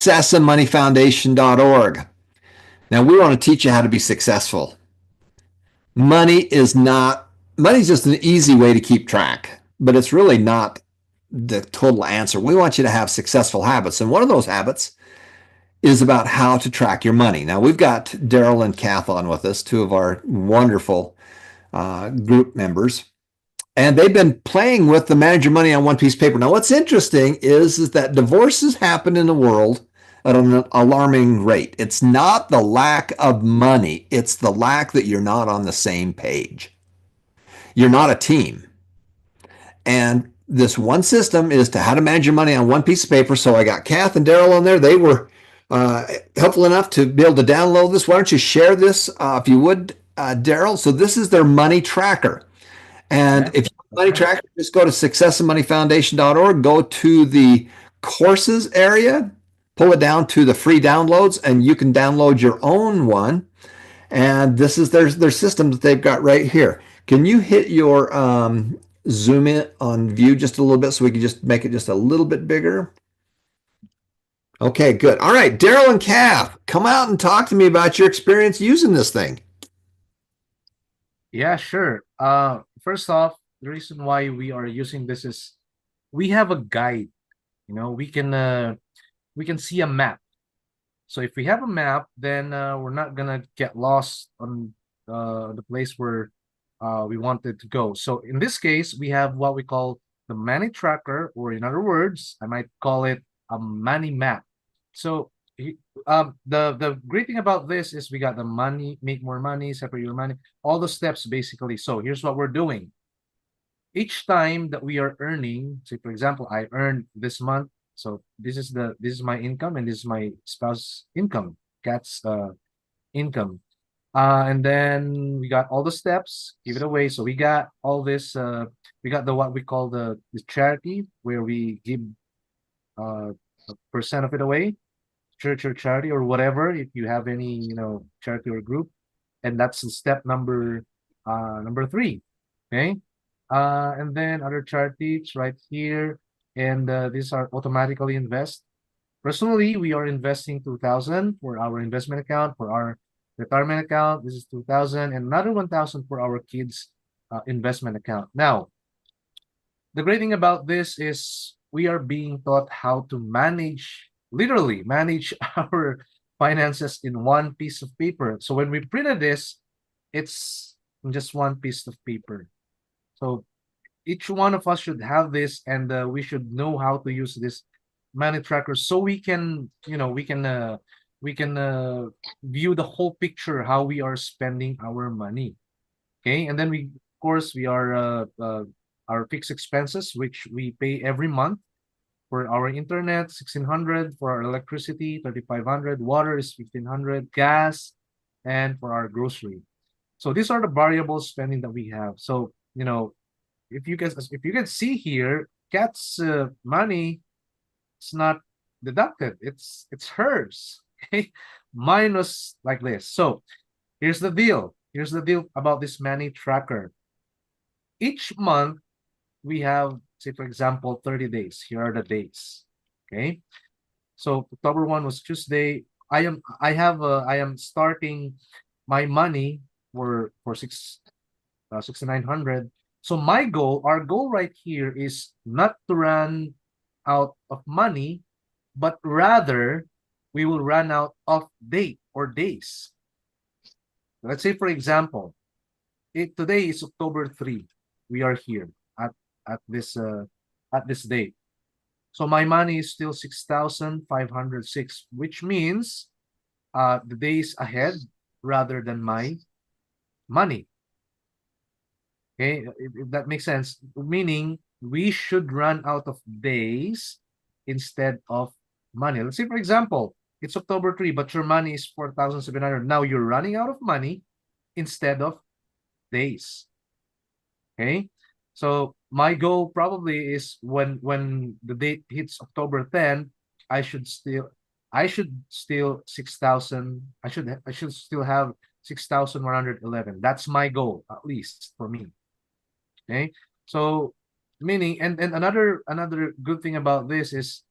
successandmoneyfoundation.org. Now, we want to teach you how to be successful. Money is not, money's just an easy way to keep track, but it's really not the total answer. We want you to have successful habits. And one of those habits is about how to track your money. Now, we've got Daryl and Kath on with us, two of our wonderful group members. And they've been playing with the manage your money on one piece of paper. Now, what's interesting is that divorces happen in the world at an alarming rate. It's not the lack of money, it's the lack that you're not on the same page. You're not a team. And this one system is to how to manage your money on one piece of paper. So I got Kath and Daryl on there. They were helpful enough to be able to download this. Why don't you share this, if you would, Daryl? So this is their money tracker. And Yeah, if you have that's money right. tracker, just go to successandmoneyfoundation.org, go to the courses area, pull it down to the free downloads, and you can download your own one. And this is their system that they've got right here. Can you hit your zoom in on view just a little bit so we can just make it just a little bit bigger? Okay, good. All right, Daryl and Kath, come out and talk to me about your experience using this thing. Yeah, sure. First off, the reason why we are using this is we have a guide. You know, we can see a map. So if we have a map, then we're not gonna get lost on the place where we wanted to go. So in this case, we have what we call the money tracker, or in other words, I might call it a money map. So the great thing about this is we got the money, make more money, separate your money, all the steps basically. So here's what we're doing. Each time that we are earning, say for example, I earned this month, so this is my income and this is my spouse income, Kat's income. And then we got all the steps, give it away. So we got all this we got the what we call the charity, where we give a percent of it away, church or charity or whatever, if you have any, you know, charity or group. And that's the step number three. Okay. And then other charities right here. And these are automatically invest. Personally, we are investing 2,000 for our investment account, for our retirement account. This is 2,000 and another 1,000 for our kids' investment account. Now, the great thing about this is we are being taught how to manage, literally manage our finances in one piece of paper. So when we printed this, it's just one piece of paper. So each one of us should have this, and we should know how to use this money tracker so we can, you know, we can view the whole picture how we are spending our money. Okay, and then we, of course, we are our fixed expenses, which we pay every month. For our internet, 1,600; for our electricity, 3,500; water is 1,500; gas, and for our grocery. So these are the variable spending that we have. So, you know, if you can see here, Kat's money is not deducted. It's hers. Okay, mine was like this. So here's the deal. Here's the deal about this money tracker. Each month we have, say for example, 30 days. Here are the days. Okay. So October 1 was Tuesday. I am starting my money for 6,900. So my goal, our goal right here is not to run out of money, but rather we will run out of date or days. Let's say, for example, today is October 3. We are here at at this uh at this date. So my money is still 6,506, which means the days ahead rather than my money. Okay, if that makes sense. Meaning we should run out of days instead of money. Let's say, for example, it's October 3, but your money is 4,700. Now you're running out of money instead of days. Okay. So my goal probably is when the date hits October 10, I should still I should still 6,000. I should still have 6,111. That's my goal, at least for me. Okay. So meaning, and another good thing about this is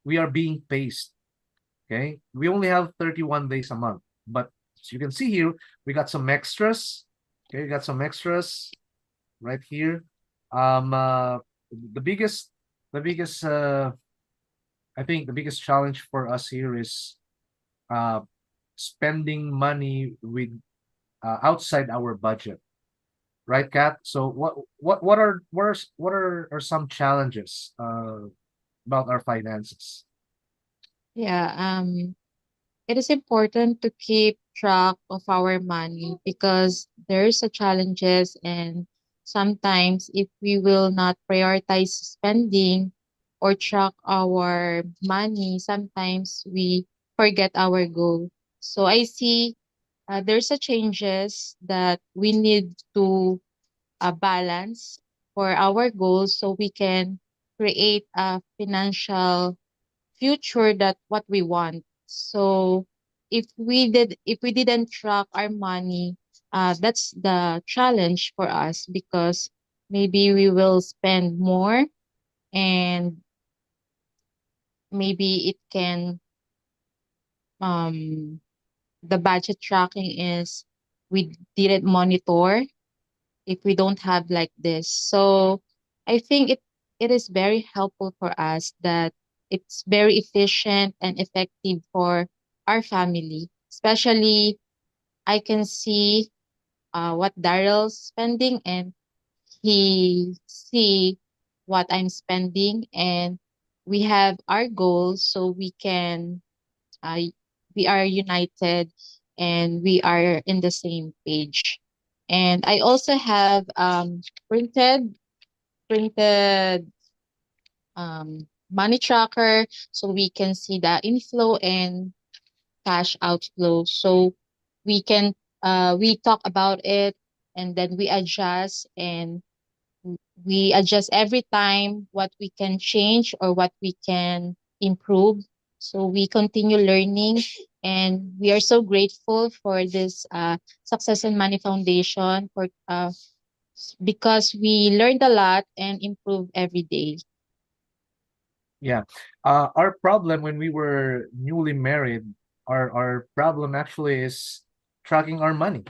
we are being paced. Okay, we only have 31 days a month, but as you can see here, we got some extras. Okay, we got some extras right here. Um, uh, the biggest, the biggest, I think the biggest challenge for us here is uh, spending money with outside our budget, right, Kat? So what are some challenges about our finances? Yeah, it is important to keep track of our money because there's a challenges, and sometimes if we will not prioritize spending or track our money, sometimes we forget our goal. So I see there's a changes that we need to balance for our goals so we can create a financial future that what we want. So if we didn't track our money, that's the challenge for us because maybe we will spend more, and maybe it can um the budget tracking is we didn't monitor if we don't have like this. So I think it is very helpful for us that it's very efficient and effective for our family. Especially I can see what Daryl's spending, and he see what I'm spending, and we have our goals so uh, we are united and we are in the same page. And I also have printed money tracker so we can see the inflow and cash outflow. So we talk about it, and then we adjust, and we adjust every time what we can change or what we can improve. So we continue learning, and we are so grateful for this Success and Money Foundation for because we learned a lot and improve every day. Yeah. Our problem when we were newly married, our problem actually is tracking our money.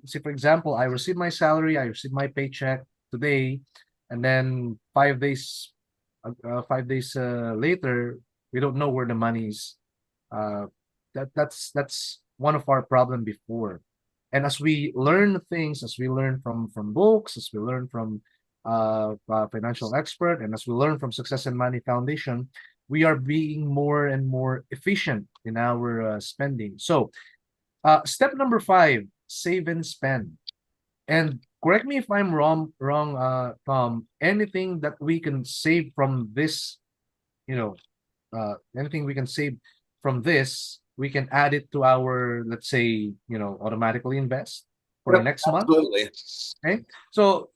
See, for example, I receive my salary, I receive my paycheck today, and then 5 days, 5 days later, we don't know where the money is. Uh, that's one of our problem before. And as we learn things, as we learn from books, as we learn from financial expert, and as we learn from Success and Money Foundation, we are being more and more efficient in our spending. So, step number 5, save and spend. And correct me if I'm wrong, Tom. Anything that we can save from this, you know, anything we can save from this, we can add it to our, let's say, automatically invest for the Yep, next month. absolutely. Okay, so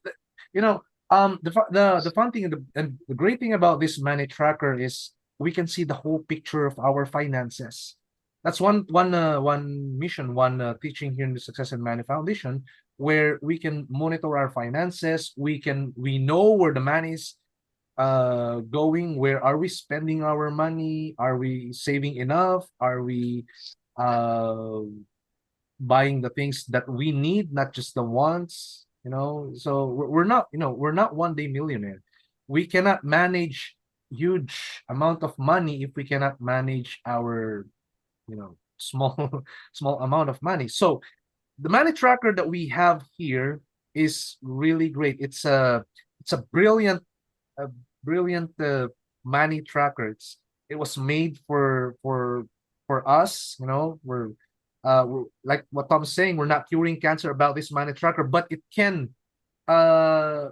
you know, the fun thing and the great thing about this money tracker is we can see the whole picture of our finances. That's one mission, one teaching here in the Success and Money Foundation, where we can monitor our finances. We know where the money is going. Where are we spending our money? Are we saving enough? Are we uh buying the things that we need, not just the wants, so we're not one day millionaire. We cannot manage huge amount of money if we cannot manage our small small amount of money. So the money tracker that we have here is really great. It's a brilliant money tracker. It was made for us. Like what Tom's saying, we're not curing cancer about this money tracker, but uh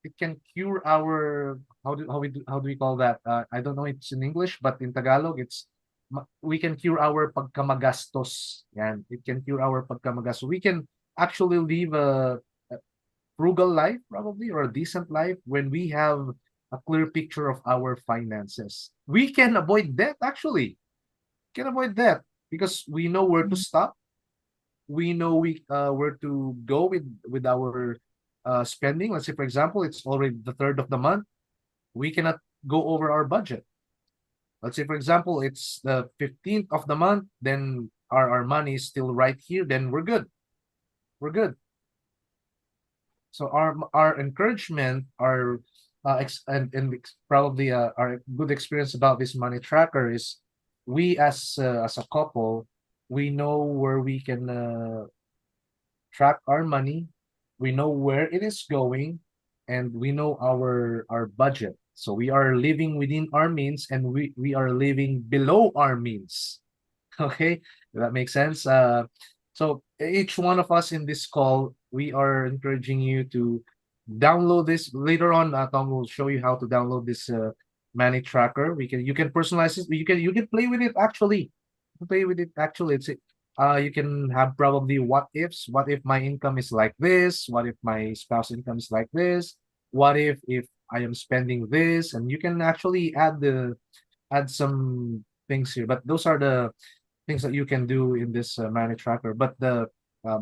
it can cure our how do we call that? I don't know it's in English, but in Tagalog it's we can cure our pagkamagastos. Yan, it can cure our pagkamagastos. We can actually live a frugal life probably, or a decent life when we have a clear picture of our finances. We can avoid debt actually. Can avoid debt because we know where to Mm. stop. We know where to go with our spending. Let's say for example, it's already the third of the month. We cannot go over our budget. Let's say, for example, it's the 15th of the month, then our money is still right here, then we're good. We're good. So our encouragement, our probably our good experience about this money tracker is we as a couple, we know where we can track our money, we know where it is going, and we know our budget. So we are living within our means, and we are living below our means. Okay, that makes sense. So each one of us in this call, we are encouraging you to download this later on. Tom will show you how to download this money tracker. You can personalize it. You can play with it actually. Play with it actually. You can have probably what ifs. What if my income is like this? What if my spouse income is like this? What if I am spending this? And you can actually add some things here. But those are the things that you can do in this money tracker. But the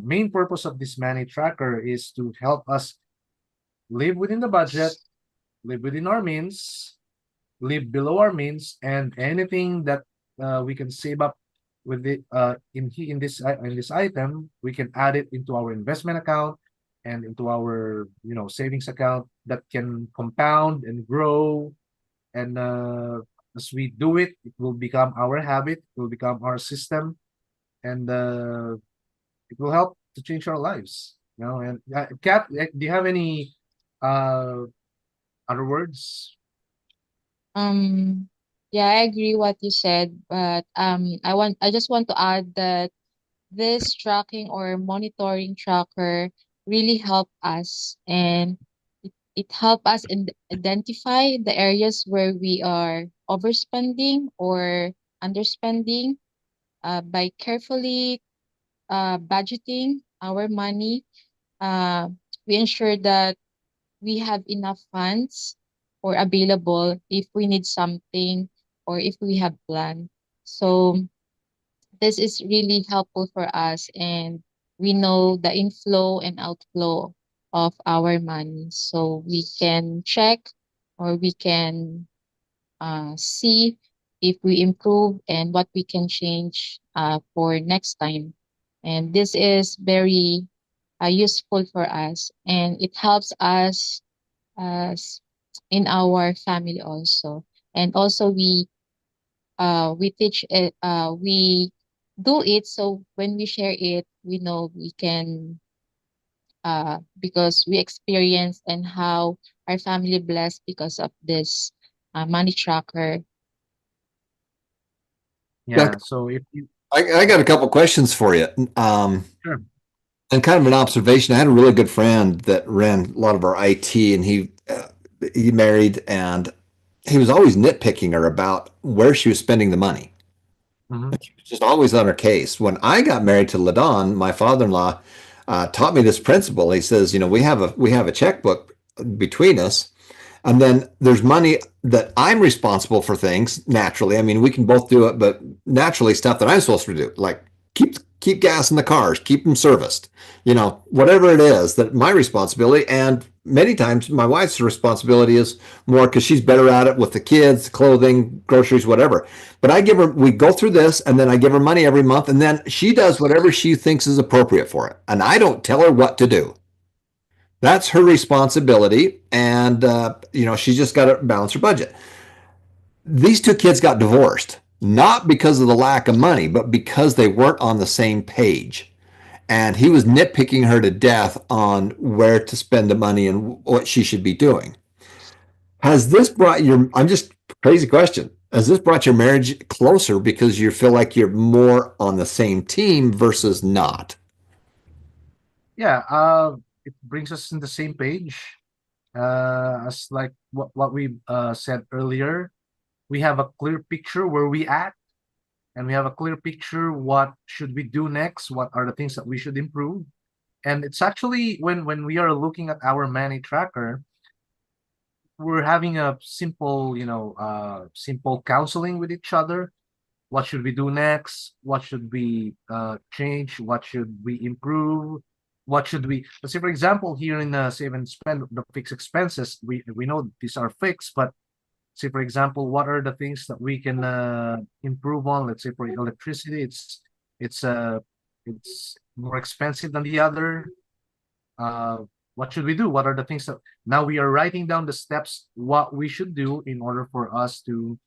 main purpose of this money tracker is to help us live within the budget, live within our means, live below our means, and anything that we can save up with it in this item, we can add it into our investment account and into our savings account that can compound and grow. And as we do it, it will become our habit, it will become our system, and it will help to change our lives. And Kat, do you have any uh, other words? Um, yeah, I agree what you said, but I just want to add that this tracking or monitoring tracker really help us, and it help us identify the areas where we are overspending or underspending, by carefully budgeting our money. Uh, we ensure that we have enough funds or available if we need something or if we have planned. So this is really helpful for us, and we know the inflow and outflow of our money. So we can check or we can see if we improve and what we can change for next time. And this is very useful for us, and it helps us as in our family also. And also we teach it, we do it, so when we share it, we know we can, because we experience and how our family blessed because of this money tracker. Yeah, Yeah. So if you I got a couple questions for you. sure. And kind of an observation. I had a really good friend that ran a lot of our IT, and he married, and he was always nitpicking her about where she was spending the money. Mhm. She was just always on her case. When I got married to Ladon, my father-in-law taught me this principle. He says, we have a checkbook between us, and then there's money that I'm responsible for things naturally. I mean, we can both do it, but naturally stuff that I'm supposed to do, like keep gas in the cars, keep them serviced, whatever it is that my responsibility. And many times my wife's responsibility is more because she's better at it with the kids, clothing, groceries, whatever. But we go through this, and then I give her money every month, and then she does whatever she thinks is appropriate for it. And I don't tell her what to do. That's her responsibility, and she's just got to balance her budget. These two kids got divorced, not because of the lack of money, but because they weren't on the same page. And he was nitpicking her to death on where to spend the money and what she should be doing. Has this brought your, I'm just crazy question. Has this brought your marriage closer because you feel like you're more on the same team versus not? Yeah, it brings us in the same page. As like what we said earlier, we have a clear picture where we at, and we have a clear picture what should we do next, what are the things that we should improve. And it's actually when we are looking at our money tracker, we're having a simple counseling with each other. What should we do next? What should we change? What should we improve? What should we, let's say, for example, here in save and spend, the fixed expenses, we know these are fixed, but say for example, what are the things that we can improve on? Let's say for electricity, it's more expensive than the other. What should we do? What are the things that now we are writing down the steps what we should do in order for us to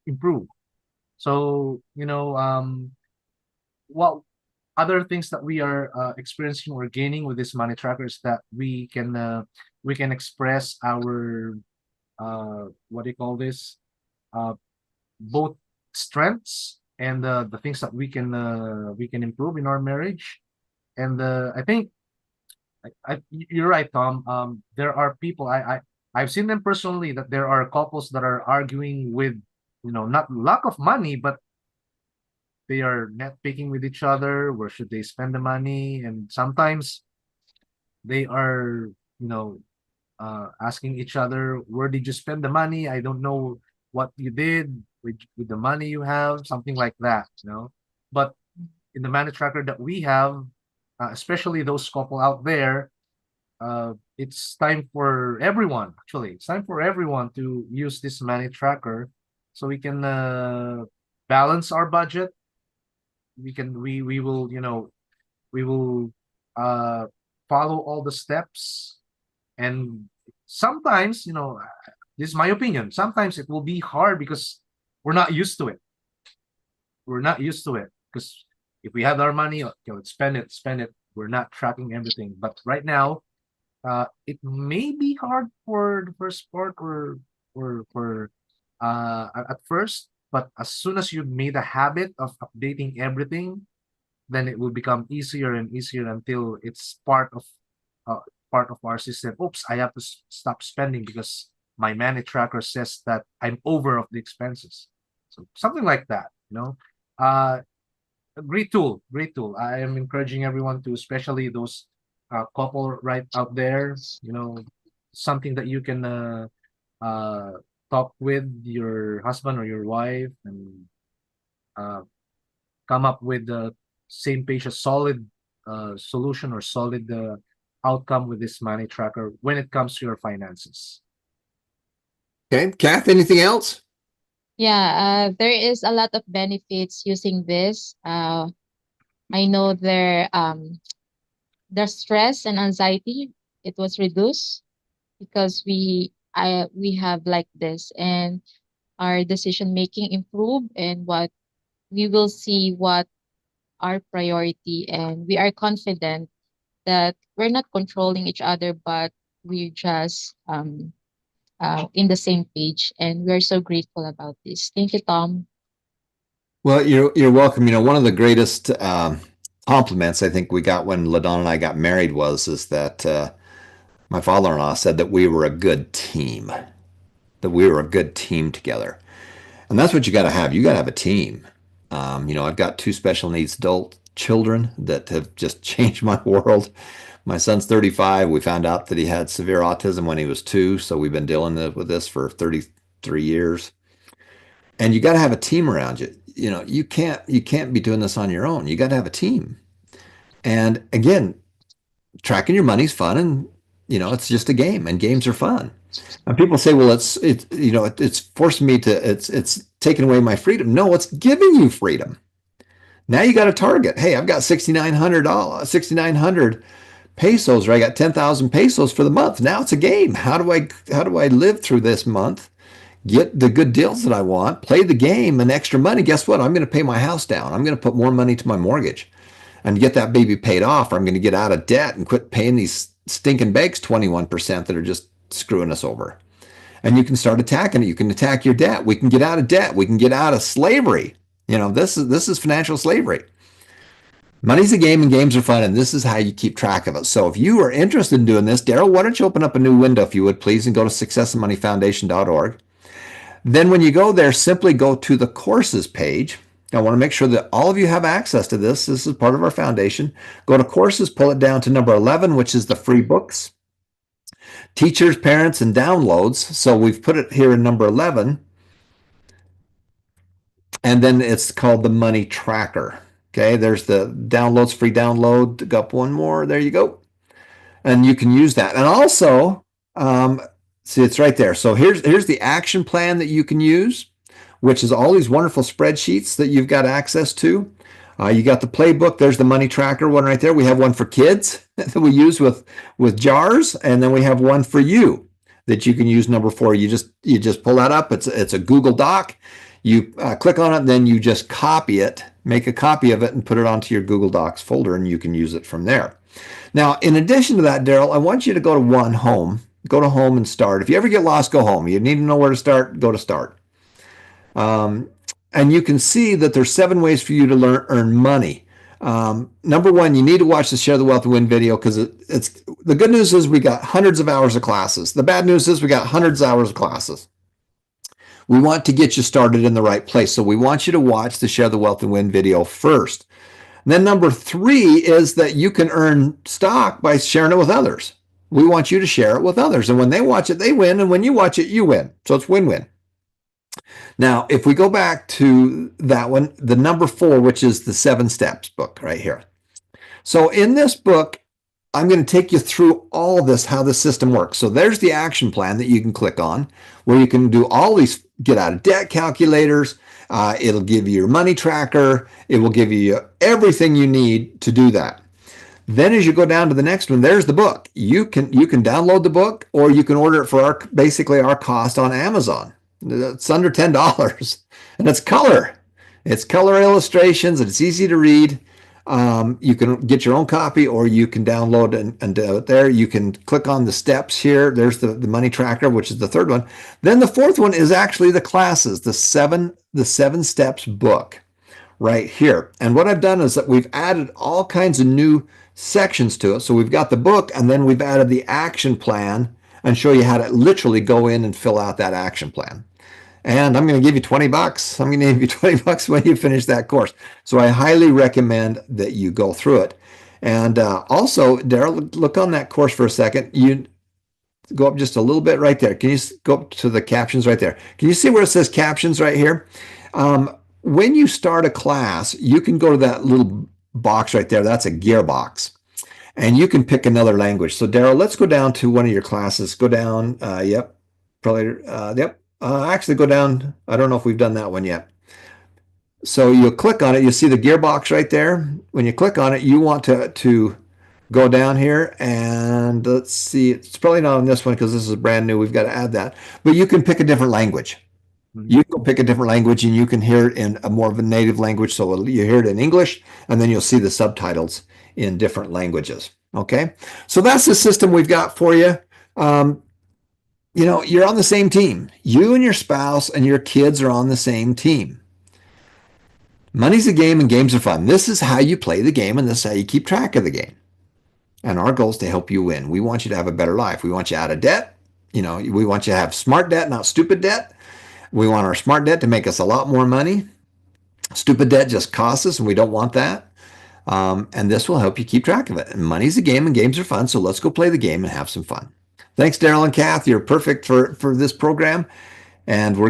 improve. So what other things that we are experiencing or gaining with this money trackers that we can express our what do you call this, both strengths and the things that we can improve in our marriage. And I think you're right, Tom. There are people I've seen them personally that there are couples that are arguing with, not lack of money, but they are net picking with each other. Where should they spend the money? And sometimes they are, asking each other, where did you spend the money? I don't know what you did with the money you have, something like that. But in the money tracker that we have, especially those couple out there, it's time for everyone. Actually, it's time for everyone to use this money tracker so we can balance our budget. We will follow all the steps. And sometimes, this is my opinion, sometimes it will be hard because we're not used to it. Because if we have our money, let's spend it. We're not tracking everything. But right now, it may be hard for the first part or for at first, but as soon as you made a habit of updating everything, then it will become easier and easier until it's uh, part of our system. Oops, I have to stop spending because my money tracker says that I'm over of the expenses. So something like that. Uh, a great tool, great tool. I am encouraging everyone to, especially those couple right out there, something that you can uh, talk with your husband or your wife and uh, come up with the same page, a solid solution or solid outcome with this money tracker when it comes to your finances. Okay, Kath, anything else? Yeah, there is a lot of benefits using this. I know the stress and anxiety, it was reduced because we have like this, and our decision making improve, and what we will see what our priority, and we are confident that we're not controlling each other, but we're just in the same page, and we're so grateful about this. Thank you, Tom. Well, you're welcome. One of the greatest compliments I think we got when LaDon and I got married is that my father-in-law said that we were a good team, that we were a good team together. And that's what you got to have. You got to have a team. I've got two special needs adult children that have just changed my world. My son's 35. We found out that he had severe autism when he was 2, so we've been dealing with this for 33 years. And you got to have a team around you. You can't be doing this on your own. You got to have a team. And again, tracking your money's fun, and it's just a game, and games are fun. And people say, well, it's forced me to, it's taken away my freedom. No, it's giving you freedom. Now you got a target. Hey, I've got $6,900 pesos, or I got 10,000 pesos for the month. Now it's a game. How do I live through this month, get the good deals that I want, play the game, and extra money? Guess what? I'm going to pay my house down. I'm going to put more money to my mortgage and get that baby paid off, or I'm going to get out of debt and quit paying these stinking banks 21% that are just screwing us over. And you can start attacking it. You can attack your debt. We can get out of debt. We can get out of slavery. This is financial slavery. Money's a game, and games are fun, and this is how you keep track of it. So if you are interested in doing this, Daryl, why don't you open up a new window, if you would, please, and go to successandmoneyfoundation.org. Then when you go there, simply go to the courses page. I want to make sure that all of you have access to this. This is part of our foundation. Go to courses, pull it down to number 11, which is the free books. Teachers, parents, and downloads. So we've put it here in number 11. And then it's called the Money Tracker. Okay, there's the downloads, free download. Got one more. There you go. And you can use that. And also, See, it's right there. So here's the action plan that you can use, which is all these wonderful spreadsheets that you've got access to. You got the playbook. There's the money tracker one right there. We have one for kids that we use with jars, and then we have one for you that you can use, number 4. You just pull that up. It's a Google Doc. You click on it, then you just copy it, make a copy of it, and put it onto your Google Docs folder, and you can use it from there. Now, in addition to that, Daryl, I want you to go to home. Go to home and start. If you ever get lost, go home. You need to know where to start, go to start. And you can see that there's 7 ways for you to earn money. Number 1, you need to watch the Share the Wealth and Win video, because it's the good news is we got hundreds of hours of classes. The bad news is we got hundreds of hours of classes. We want to get you started in the right place. So we want you to watch the Share the Wealth and Win video first. And then number 3 is that you can earn stock by sharing it with others. We want you to share it with others. And when they watch it, they win. And when you watch it, you win. So it's win-win. Now, if we go back to that one, the number 4, which is the 7 Steps book right here. So in this book, I'm going to take you through all this, how the system works. So there's the action plan that you can click on, where you can do all these get out of debt calculators. It'll give you your money tracker. It will give you everything you need to do that. Then as you go down to the next one, there's the book. You can download the book, or you can order it for basically our cost on Amazon. It's under $10, and it's color. It's color illustrations, and it's easy to read. You can get your own copy, or you can download and do it there. You can click on the steps here. There's the money tracker, which is the 3rd one. Then the 4th one is actually the classes, the seven steps book right here. And what I've done is that we've added all kinds of new sections to it. So we've got the book, and then we've added the action plan and show you how to literally go in and fill out that action plan. And I'm going to give you $20. I'm going to give you $20 when you finish that course. So I highly recommend that you go through it. And also, Daryl, look on that course for a second. You go up just a little bit right there. Can you go up to the captions right there? Can you see where it says captions right here? When you start a class, you can go to that little box right there. That's a gearbox. And you can pick another language. So Daryl, let's go down to one of your classes. Go down. Yep. Probably. Yep. Actually, go down. I don't know if we've done that one yet. So you'll click on it. You'll see the gearbox right there. When you click on it, you want to go down here, and let's see. It's probably not on this one because this is brand new. We've got to add that. But you can pick a different language. You can pick a different language, and you can hear it in a more of a native language. So you hear it in English, and then you'll see the subtitles in different languages. Okay, so that's the system we've got for you. You know, you're on the same team. You and your spouse and your kids are on the same team. Money's a game, and games are fun. This is how you play the game, and this is how you keep track of the game. And our goal is to help you win. We want you to have a better life. We want you out of debt. You know, we want you to have smart debt, not stupid debt. We want our smart debt to make us a lot more money. Stupid debt just costs us, and we don't want that. And this will help you keep track of it. And money's a game, and games are fun. So let's go play the game and have some fun. Thanks, Daryl and Kath. You're perfect for this program. And we're